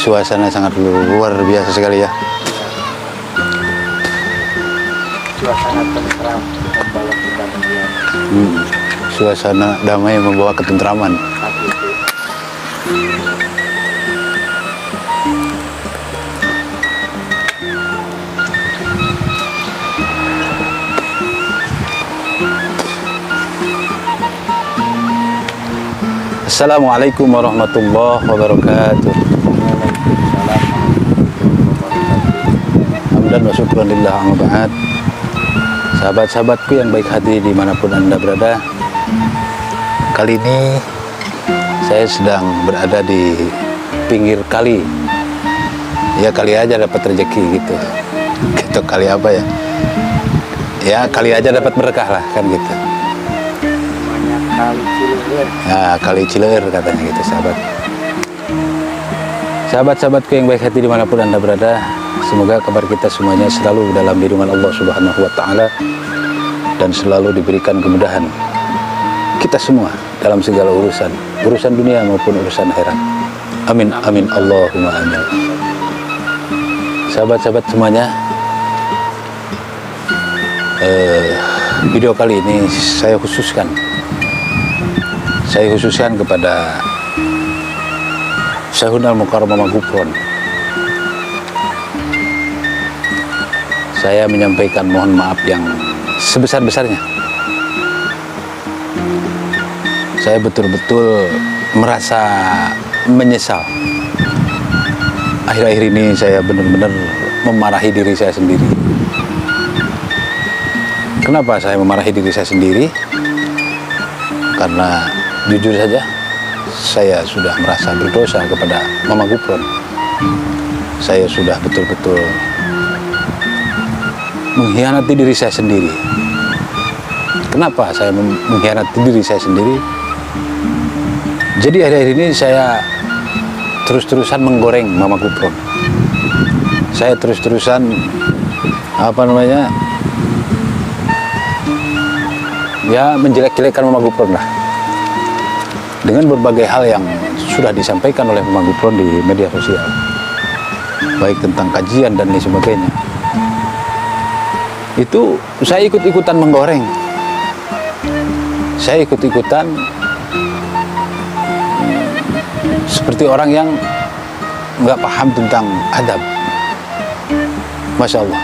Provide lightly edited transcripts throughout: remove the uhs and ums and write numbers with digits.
suasana sangat luar biasa sekali ya. Suasana tentram membawa kedamaian. Suasana damai membawa ketentraman. Hati itu. Assalamualaikum warahmatullahi wabarakatuh. Waalaikumsalam warahmatullahi wabarakatuh. Hamdan wa syukran lillah amma ba'd. Sahabat-sahabatku yang baik hati dimanapun Anda berada, kali ini saya sedang berada di pinggir kali. Ya kali aja dapat rezeki gitu. Gitu kali apa ya? Ya kali aja dapat berkah lah kan gitu. Namanya Kali Cileur. Ya kali Cileur katanya gitu sahabat. Sahabat-sahabatku yang baik hati dimanapun Anda berada, semoga kabar kita semuanya selalu dalam lindungan Allah Subhanahu wa Ta'ala dan selalu diberikan kemudahan kita semua dalam segala urusan dunia maupun urusan akhirat. Amin amin Allahumma amin. Sahabat-sahabat semuanya, video kali ini saya khususkan kepada Syekhul Mukarram Mama Gufron. Saya menyampaikan mohon maaf yang sebesar-besarnya. Saya betul-betul merasa menyesal. Akhir-akhir ini saya benar-benar memarahi diri saya sendiri. Kenapa saya memarahi diri saya sendiri? Karena jujur saja, saya sudah merasa berdosa kepada Mama Gufron. Saya sudah betul-betul mengkhianati diri saya sendiri. Kenapa saya mengkhianati diri saya sendiri? Jadi akhir-akhir ini saya terus-terusan menggoreng Mama Gufron. Saya terus-terusan ya menjelek-jelekan Mama Gufron lah, dengan berbagai hal yang sudah disampaikan oleh Mama Gufron di media sosial, baik tentang kajian dan lain sebagainya. Itu saya ikut-ikutan menggoreng, saya ikut-ikutan seperti orang yang nggak paham tentang adab. Masya Allah.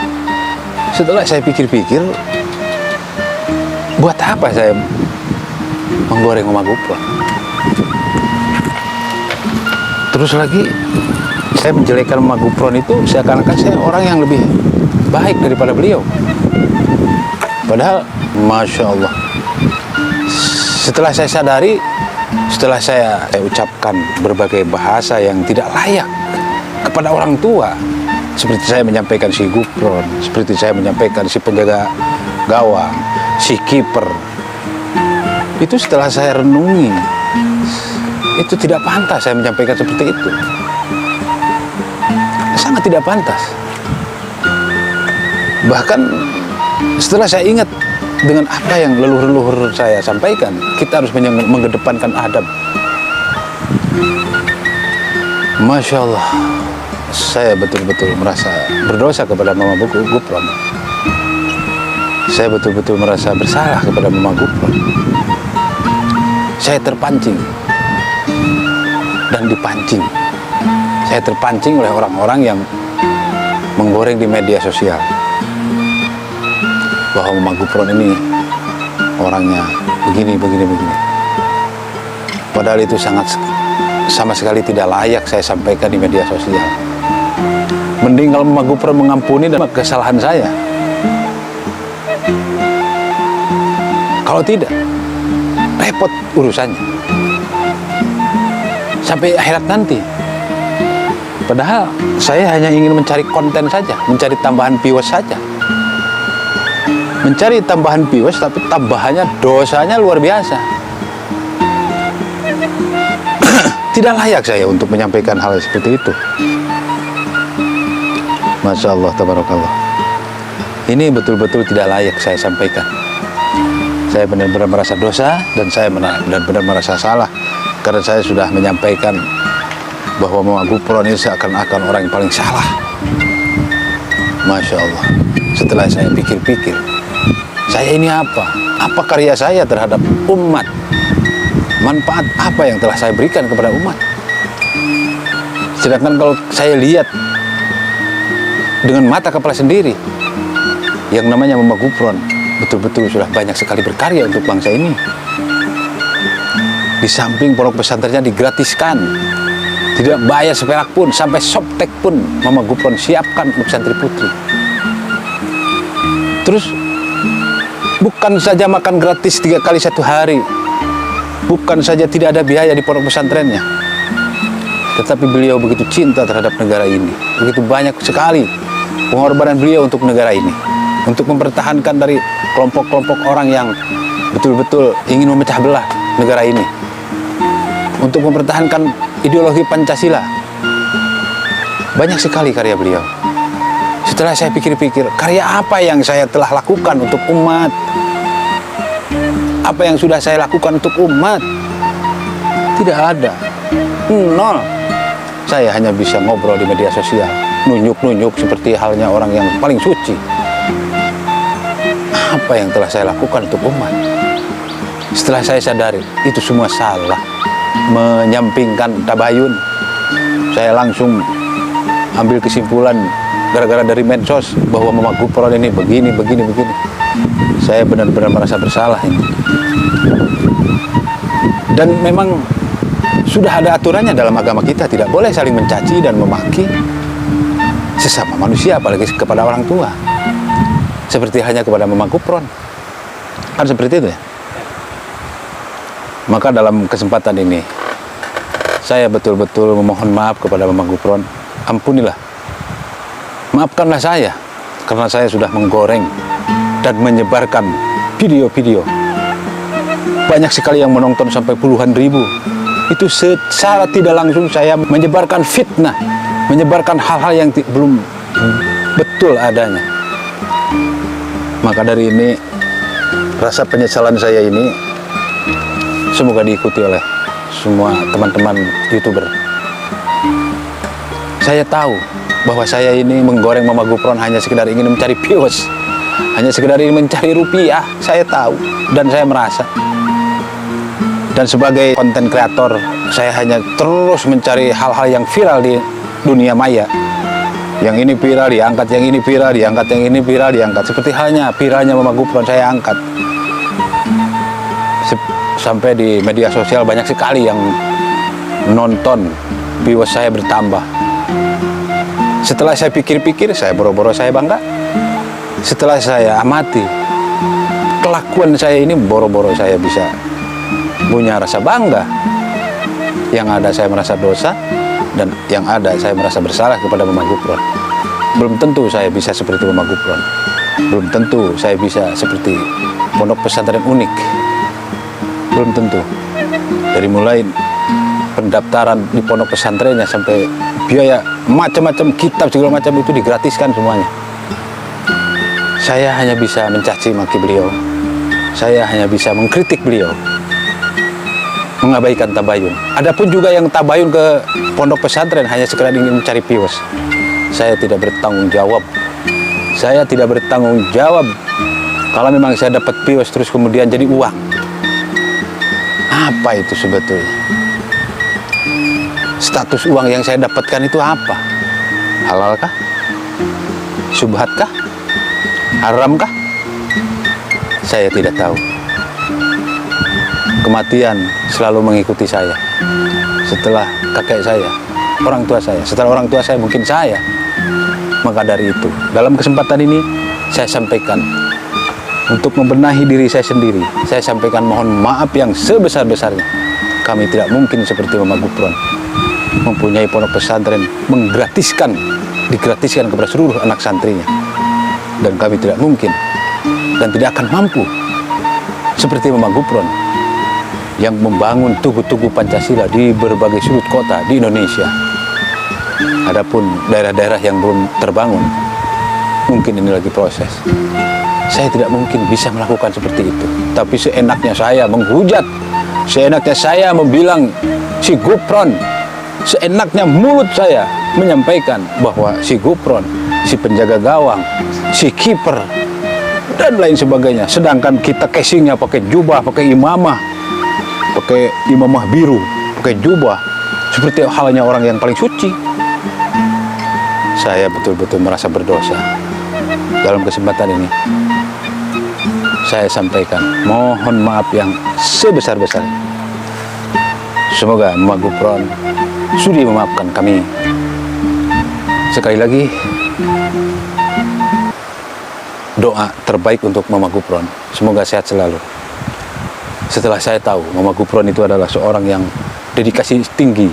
Setelah saya pikir-pikir, buat apa saya menggoreng Mama Gufron? Terus lagi saya menjelekkan Mama Gufron itu seakan-akan saya orang yang lebih baik daripada beliau. Padahal Masya Allah, setelah saya sadari, setelah saya ucapkan berbagai bahasa yang tidak layak kepada orang tua, seperti saya menyampaikan si Gufron, seperti saya menyampaikan si penjaga gawang, si kiper, itu setelah saya renungi, itu tidak pantas saya menyampaikan seperti itu. Sangat tidak pantas. Bahkan setelah saya ingat dengan apa yang leluhur-leluhur saya sampaikan, kita harus mengedepankan adab. Masya Allah, saya betul-betul merasa berdosa kepada Mama Gufron. Saya betul-betul merasa bersalah kepada Mama Gufron. Saya terpancing dan dipancing. Saya terpancing oleh orang-orang yang menggoreng di media sosial bahwa Mama Gufron ini orangnya begini. Padahal itu sama sekali tidak layak saya sampaikan di media sosial. Mending kalau Mama Gufron mengampuni dan kesalahan saya. Kalau tidak, repot urusannya sampai akhirat nanti. Padahal saya hanya ingin mencari konten saja, mencari tambahan viewers saja. Mencari tambahan viewers, tapi tambahannya dosanya luar biasa. Tidak layak saya untuk menyampaikan hal seperti itu. Masya Allah, tabarakallah. Ini betul-betul tidak layak saya sampaikan. Saya benar-benar merasa dosa dan saya benar-benar merasa salah karena saya sudah menyampaikan bahwa Mama Gufron ini seakan-akan orang yang paling salah. Masya Allah. Setelah saya pikir-pikir, saya ini apa? Apa karya saya terhadap umat? Manfaat apa yang telah saya berikan kepada umat? Sedangkan kalau saya lihat dengan mata kepala sendiri, yang namanya Mama Gufron betul-betul sudah banyak sekali berkarya untuk bangsa ini. Di samping pondok pesantrennya digratiskan, tidak bayar seperak pun, sampai softtek pun Mama Gufron siapkan untuk santri putri. Terus bukan saja makan gratis 3 kali 1 hari, bukan saja tidak ada biaya di pondok pesantrennya, tetapi beliau begitu cinta terhadap negara ini, begitu banyak sekali pengorbanan beliau untuk negara ini, untuk mempertahankan dari kelompok-kelompok orang yang betul-betul ingin memecah belah negara ini, untuk mempertahankan ideologi Pancasila. Banyak sekali karya beliau. Setelah saya pikir-pikir, karya apa yang saya telah lakukan untuk umat? Apa yang sudah saya lakukan untuk umat? Tidak ada. Nol. Saya hanya bisa ngobrol di media sosial, nunjuk-nunjuk seperti halnya orang yang paling suci. Apa yang telah saya lakukan untuk umat? Setelah saya sadari, itu semua salah. Menyampingkan tabayun, saya langsung ambil kesimpulan gara-gara dari medsos bahwa Mama Gufron ini begini. Saya benar-benar merasa bersalah ini. Dan memang sudah ada aturannya dalam agama kita, tidak boleh saling mencaci dan memaki sesama manusia, apalagi kepada orang tua. Seperti halnya kepada Mama Gufron. Kan seperti itu ya. Maka dalam kesempatan ini saya betul-betul memohon maaf kepada Mama Gufron. Ampunilah, maafkanlah saya karena saya sudah menggoreng dan menyebarkan video-video. Banyak sekali yang menonton sampai puluhan ribu. Itu secara tidak langsung saya menyebarkan fitnah, menyebarkan hal-hal yang belum betul adanya. Maka dari ini rasa penyesalan saya ini semoga diikuti oleh semua teman-teman YouTuber. Saya tahu bahwa saya ini menggoreng Mama Gufron hanya sekedar ingin mencari views, hanya sekedar ingin mencari rupiah. Saya tahu dan saya merasa. Dan sebagai konten kreator, saya hanya terus mencari hal-hal yang viral di dunia maya. Yang ini viral diangkat, yang ini viral diangkat, yang ini viral diangkat. Seperti halnya viralnya Mama Gufron saya angkat. Sampai di media sosial banyak sekali yang nonton, viewers saya bertambah. Setelah saya pikir-pikir, saya boro-boro saya bangga. Setelah saya amati kelakuan saya ini, boro-boro saya bisa punya rasa bangga. Yang ada saya merasa dosa, dan yang ada saya merasa bersalah kepada Mama Gufron. Belum tentu saya bisa seperti Mama Gufron. Belum tentu saya bisa seperti pondok pesantren unik. Belum tentu. Dari mulai pendaftaran di pondok pesantrennya sampai biaya macam-macam, kitab segala macam itu digratiskan semuanya. Saya hanya bisa mencaci maki beliau. Saya hanya bisa mengkritik beliau, mengabaikan tabayun. Adapun juga yang tabayun ke pondok pesantren hanya sekedar ingin mencari views. Saya tidak bertanggung jawab. Saya tidak bertanggung jawab kalau memang saya dapat views terus kemudian jadi uang. Apa itu sebetulnya? Status uang yang saya dapatkan itu apa? Halalkah? Subhatkah? Haramkah? Saya tidak tahu. Kematian selalu mengikuti saya. Setelah kakek saya, orang tua saya, setelah orang tua saya mungkin saya. Maka dari itu, dalam kesempatan ini saya sampaikan, untuk membenahi diri saya sendiri, saya sampaikan mohon maaf yang sebesar-besarnya. Kami tidak mungkin seperti Mama Gufron mempunyai pondok pesantren digratiskan kepada seluruh anak santrinya. Dan kami tidak mungkin dan tidak akan mampu seperti Mama Gufron yang membangun tugu-tugu Pancasila di berbagai sudut kota di Indonesia. Adapun daerah-daerah yang belum terbangun, mungkin ini lagi proses. Saya tidak mungkin bisa melakukan seperti itu. Tapi seenaknya saya menghujat, seenaknya saya membilang si Gufron, seenaknya mulut saya menyampaikan bahwa si Gufron, si penjaga gawang, si kiper, dan lain sebagainya. Sedangkan kita casingnya pakai jubah, pakai imamah biru, pakai jubah, seperti halnya orang yang paling suci. Saya betul-betul merasa berdosa. Dalam kesempatan ini, saya sampaikan mohon maaf yang sebesar-besarnya. Semoga Mama Gufron sudi memaafkan kami. Sekali lagi, doa terbaik untuk Mama Gufron. Semoga sehat selalu. Setelah saya tahu Mama Gufron itu adalah seorang yang dedikasi tinggi,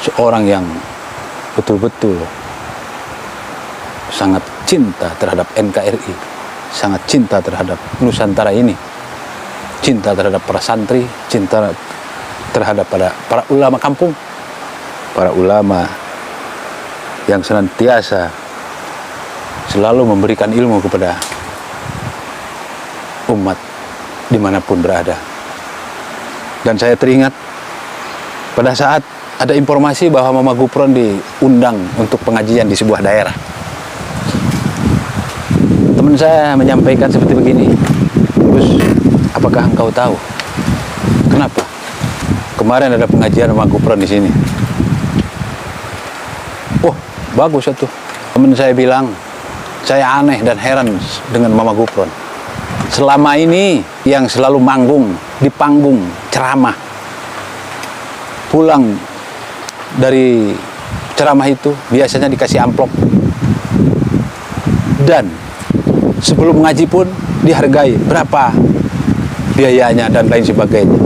seorang yang betul-betul sangat cinta terhadap NKRI, sangat cinta terhadap Nusantara ini, cinta terhadap para santri, cinta terhadap para ulama kampung, para ulama yang senantiasa selalu memberikan ilmu kepada umat dimanapun berada. Dan saya teringat pada saat ada informasi bahwa Mama Gufron diundang untuk pengajian di sebuah daerah. Teman saya menyampaikan seperti begini, "Gus, apakah engkau tahu kenapa kemarin ada pengajian Mama Gufron di sini?" Oh, bagus itu. Teman saya bilang, saya aneh dan heran dengan Mama Gufron. Selama ini yang selalu manggung di panggung ceramah, pulang dari ceramah itu biasanya dikasih amplop, dan sebelum ngaji pun dihargai berapa biayanya dan lain sebagainya.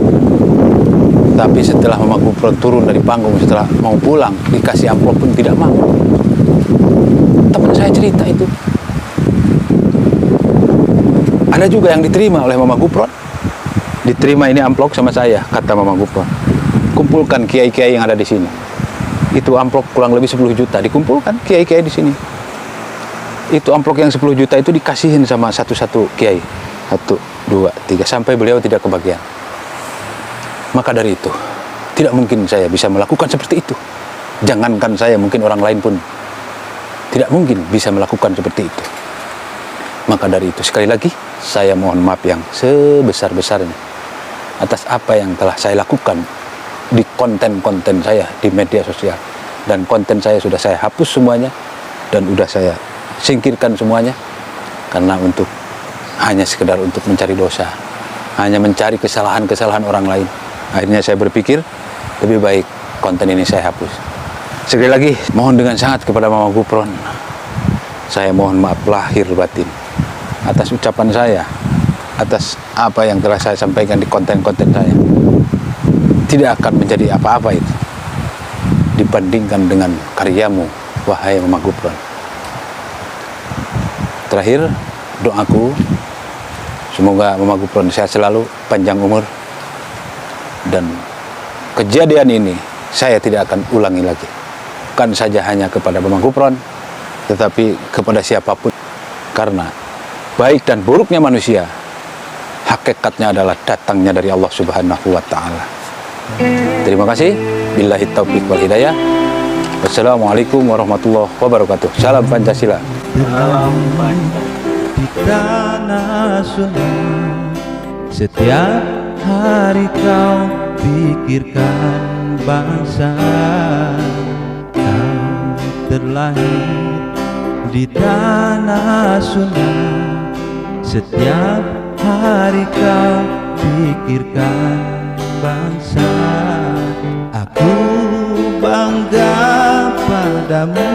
Tapi setelah Mama Gufron turun dari panggung, setelah mau pulang, dikasih amplop pun tidak mau. Teman saya cerita itu. Ada juga yang diterima oleh Mama Gufron. Diterima ini amplop sama saya, kata Mama Gufron. Kumpulkan kiai-kiai yang ada di sini. Itu amplop kurang lebih 10 juta. Dikumpulkan kiai-kiai di sini. Itu amplop yang 10 juta itu dikasihin sama satu-satu kiai. 1, 2, 3. Sampai beliau tidak kebagian. Maka dari itu, tidak mungkin saya bisa melakukan seperti itu. Jangankan saya, mungkin orang lain pun tidak mungkin bisa melakukan seperti itu. Maka dari itu, sekali lagi, saya mohon maaf yang sebesar-besarnya atas apa yang telah saya lakukan di konten-konten saya di media sosial. Dan konten saya sudah saya hapus semuanya, dan sudah saya singkirkan semuanya, karena hanya sekedar untuk mencari dosa, hanya mencari kesalahan-kesalahan orang lain. Akhirnya saya berpikir, lebih baik konten ini saya hapus. Sekali lagi, mohon dengan sangat kepada Mama Gufron, saya mohon maaf lahir batin atas ucapan saya, atas apa yang telah saya sampaikan di konten-konten saya. Tidak akan menjadi apa-apa itu dibandingkan dengan karyamu, wahai Mama Gufron. Terakhir, doaku, semoga Mama Gufron sehat selalu, panjang umur, dan kejadian ini saya tidak akan ulangi lagi. Bukan saja hanya kepada Mama Gufron, tetapi kepada siapapun. Karena baik dan buruknya manusia, hakikatnya adalah datangnya dari Allah Subhanahu wa Ta'ala. Terima kasih. Billahi taufiq wal hidayah. Wassalamualaikum warahmatullahi wabarakatuh. Salam Pancasila. Di tanah Sunda, setiap hari kau pikirkan bangsa. Kau terlahir di tanah Sunda, setiap hari kau pikirkan bangsa. Aku bangga padamu,